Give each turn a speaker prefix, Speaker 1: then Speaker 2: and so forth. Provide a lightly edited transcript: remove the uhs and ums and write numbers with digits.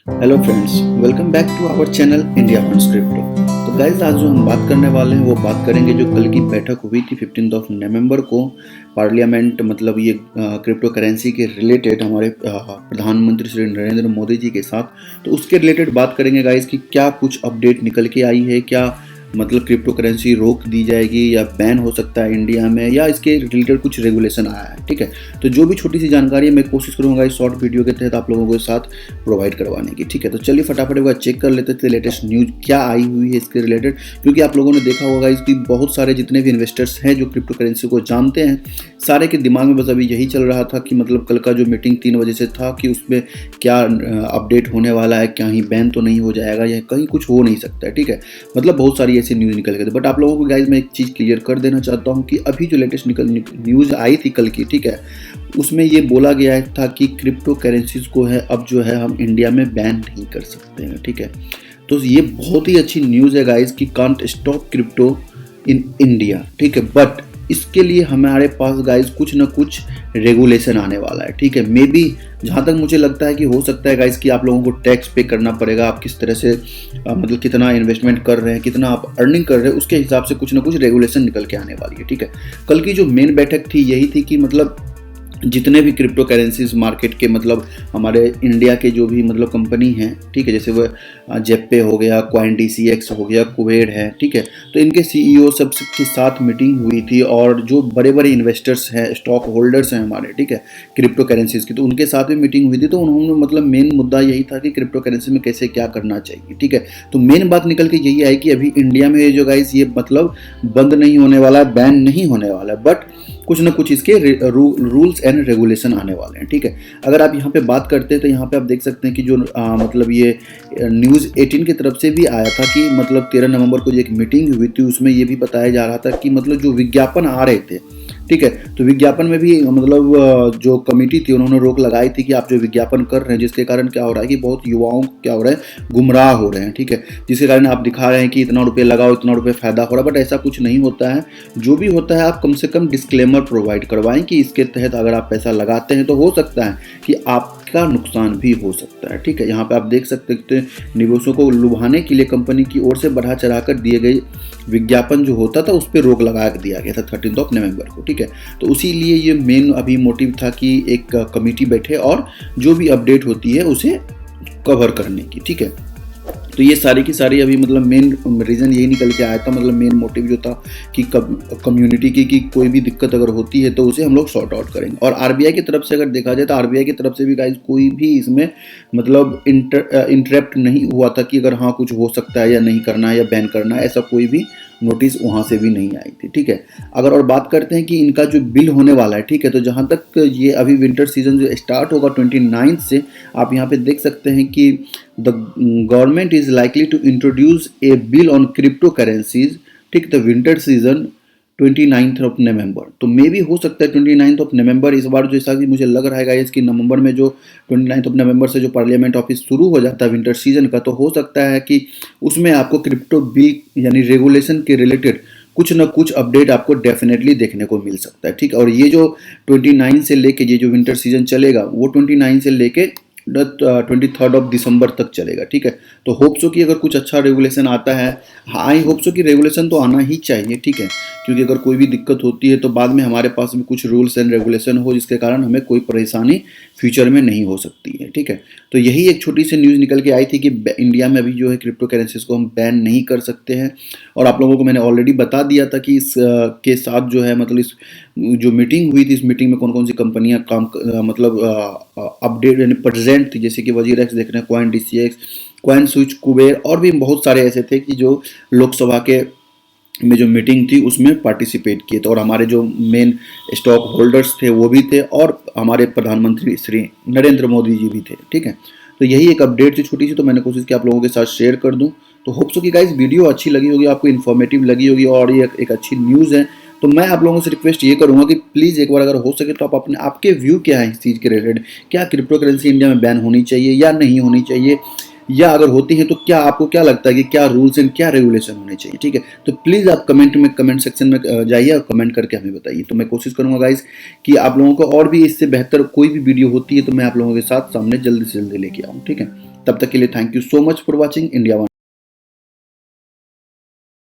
Speaker 1: Hello friends, welcome back to our channel India funds crypto. तो guys आज जो हम बात करने वाले हैं वो बात करेंगे जो कल की बैठक हुई थी 15 नवंबर को पार्लियामेंट, मतलब ये क्रिप्टो करेंसी के रिलेटेड हमारे प्रधानमंत्री श्री नरेंद्र मोदी जी के साथ। तो उसके रिलेटेड बात करेंगे गाइज कि क्या कुछ अपडेट निकल के आई है, क्या मतलब क्रिप्टो करेंसी रोक दी जाएगी या बैन हो सकता है इंडिया में, या इसके रिलेटेड कुछ रेगुलेशन आया है। ठीक है, तो जो भी छोटी सी जानकारी है मैं कोशिश करूंगा इस शॉर्ट वीडियो के तहत आप लोगों के साथ प्रोवाइड करवाने की। ठीक है, तो चलिए फटाफट एक बार चेक कर लेते थे लेटेस्ट न्यूज़ क्या आई हुई है इसके रिलेटेड, क्योंकि आप लोगों ने देखा होगा इसकी बहुत सारे जितने भी इन्वेस्टर्स हैं जो क्रिप्टो करेंसी को जानते हैं, सारे के दिमाग में बस अभी यही चल रहा था कि मतलब कल का जो मीटिंग 3 बजे से था कि उसमें क्या अपडेट होने वाला है, कहीं बैन तो नहीं हो जाएगा या कहीं कुछ हो नहीं सकता है। ठीक है, मतलब बहुत सारी ऐसी न्यूज़ निकल गई थी। बट आप लोगों को गाइज मैं एक चीज़ क्लियर कर देना चाहता हूँ कि अभी जो लेटेस्ट न्यूज़ आई थी कल की, ठीक है, उसमें ये बोला गया था कि क्रिप्टो करेंसीज को है अब जो है हम इंडिया में बैन नहीं कर सकते हैं। ठीक है, तो ये बहुत ही अच्छी न्यूज़ है गाइज कि can't stop crypto in India. ठीक है, बट इसके लिए हमारे पास गाइज कुछ ना कुछ रेगुलेशन आने वाला है। ठीक है, मे बी जहाँ तक मुझे लगता है कि हो सकता है गाइज कि आप लोगों को टैक्स पे करना पड़ेगा, आप किस तरह से मतलब कितना इन्वेस्टमेंट कर रहे हैं, कितना आप अर्निंग कर रहे हैं, उसके हिसाब से कुछ ना कुछ रेगुलेशन निकल के आने वाली है। ठीक है, कल की जो मेन बैठक थी यही थी कि मतलब जितने भी क्रिप्टो करेंसीज मार्केट के, मतलब हमारे इंडिया के जो भी मतलब कंपनी हैं, ठीक है, जैसे वो जेपे हो गया, कॉइन DCX हो गया, कुबेर है, ठीक है, तो इनके CEO सब के साथ मीटिंग हुई थी और जो बड़े बड़े इन्वेस्टर्स हैं, स्टॉक होल्डर्स हैं हमारे, ठीक है, क्रिप्टो करेंसीज की, तो उनके साथ भी मीटिंग हुई थी। तो उन्होंने मतलब मेन मुद्दा यही था कि क्रिप्टो करेंसी में कैसे क्या करना चाहिए। ठीक है, तो मेन बात निकल के यही आई कि अभी इंडिया में जो गाइस ये मतलब बंद नहीं होने वाला है, बैन नहीं होने वाला है, बट कुछ ना कुछ इसके रूल्स एंड रेगुलेशन आने वाले हैं। ठीक है, अगर आप यहाँ पे बात करते हैं तो यहाँ पे आप देख सकते हैं कि जो मतलब ये न्यूज़ 18 की तरफ से भी आया था कि मतलब 13 नवंबर को जो एक मीटिंग हुई थी उसमें ये भी बताया जा रहा था कि मतलब जो विज्ञापन आ रहे थे, ठीक है, तो विज्ञापन में भी मतलब जो कमेटी थी उन्होंने रोक लगाई थी कि आप जो विज्ञापन कर रहे हैं, जिसके कारण क्या हो रहा है कि बहुत युवाओं क्या हो रहा है, गुमराह हो रहे हैं। ठीक है, जिसके कारण आप दिखा रहे हैं कि इतना रुपये लगाओ, इतना रुपये फायदा हो रहा है, बट ऐसा कुछ नहीं होता है। जो भी होता है आप कम से कम डिस्क्लेमर प्रोवाइड करवाएं कि इसके तहत अगर आप पैसा लगाते हैं तो हो सकता है कि आपका नुकसान भी हो सकता है। ठीक है, यहाँ पे आप देख सकते हैं निवेशों को लुभाने के लिए कंपनी की ओर से बढ़ा चढ़ाकर दिए गए विज्ञापन जो होता था उस पर रोक लगा दिया गया था 13 नवंबर को। ठीक है, तो उसी लिए ये मेन अभी मोटिव था कि एक कमेटी बैठे और जो भी अपडेट होती है उसे कवर करने की। ठीक है, तो ये सारी की सारी अभी मतलब मेन रीज़न यही निकल के आया था, मतलब मेन मोटिव जो था कि कम्युनिटी की कोई भी दिक्कत अगर होती है तो उसे हम लोग सॉर्ट आउट करेंगे। और RBI की तरफ से अगर देखा जाए तो RBI की तरफ से भी गाइज कोई भी इसमें मतलब इंटरप्ट नहीं हुआ था कि अगर हाँ कुछ हो सकता है या नहीं करना है या बैन करना है, ऐसा कोई भी नोटिस वहाँ से भी नहीं आई थी। ठीक है, अगर और बात करते हैं कि इनका जो बिल होने वाला है, ठीक है, तो जहाँ तक ये अभी विंटर सीजन जो स्टार्ट होगा 29 से, आप यहाँ पे देख सकते हैं कि the government is likely to introduce a bill on crypto currencies, ठीक, द विंटर सीजन 29 नवंबर। तो मे भी हो सकता है 29 नवंबर इस बार, जैसा कि मुझे लग रहा है इसकी नवंबर में जो 29 नवंबर से जो पार्लियामेंट ऑफिस शुरू हो जाता है विंटर सीजन का, तो हो सकता है कि उसमें आपको क्रिप्टो बिल यानी रेगुलेशन के रिलेटेड कुछ ना कुछ अपडेट आपको डेफिनेटली देखने को मिल सकता है। ठीक, और ये जो 29 से लेके ये जो विंटर सीजन चलेगा वो 29 से लेके 23 दिसंबर तक चलेगा। ठीक है, तो होप्सो कि अगर कुछ अच्छा रेगुलेशन आता है, आई होप्सो कि रेगुलेशन तो आना ही चाहिए। ठीक है, क्योंकि अगर कोई भी दिक्कत होती है तो बाद में हमारे पास भी कुछ रूल्स एंड रेगुलेशन हो जिसके कारण हमें कोई परेशानी फ्यूचर में नहीं हो सकती है। ठीक है, तो यही एक छोटी सी न्यूज़ निकल के आई थी कि इंडिया में अभी जो है क्रिप्टो करेंसीज को हम बैन नहीं कर सकते हैं। और आप लोगों को मैंने ऑलरेडी बता दिया था कि इस के साथ जो है मतलब इस जो मीटिंग हुई थी, इस मीटिंग में कौन कौन सी कंपनियां काम मतलब अपडेट यानी प्रेजेंट थी, जैसे कि वजीरेक्स देख रहे हैं, coin DCX, coin switch, Kuber, और भी बहुत सारे ऐसे थे कि जो लोकसभा के में जो मीटिंग थी उसमें पार्टिसिपेट किए थे। और हमारे जो मेन स्टॉक होल्डर्स थे वो भी थे और हमारे प्रधानमंत्री श्री नरेंद्र मोदी जी भी थे। ठीक है, तो यही एक अपडेट थी छोटी सी, तो मैंने कोशिश की आप लोगों के साथ शेयर कर दूं। तो होप सो कि गाइस वीडियो अच्छी लगी होगी, आपको इन्फॉर्मेटिव लगी होगी और ये एक अच्छी न्यूज़ है। तो मैं आप लोगों से रिक्वेस्ट ये करूंगा कि प्लीज़ एक बार अगर हो सके तो आप अपने आपके व्यू क्या है इस चीज़ के रिलेटेड, क्या क्रिप्टो करेंसी इंडिया में बैन होनी चाहिए या नहीं होनी चाहिए, या अगर होती है तो क्या आपको क्या लगता है कि क्या रूल्स एंड क्या रेगुलेशन होने चाहिए। ठीक है, तो प्लीज़ आप कमेंट सेक्शन में जाइए और कमेंट करके हमें बताइए। तो मैं कोशिश करूंगा गाइस कि आप लोगों को और भी इससे बेहतर कोई भी वीडियो होती है तो मैं आप लोगों के साथ सामने जल्दी से जल्दी लेके आऊँ। ठीक है, तब तक के लिए thank you so much for watching India one.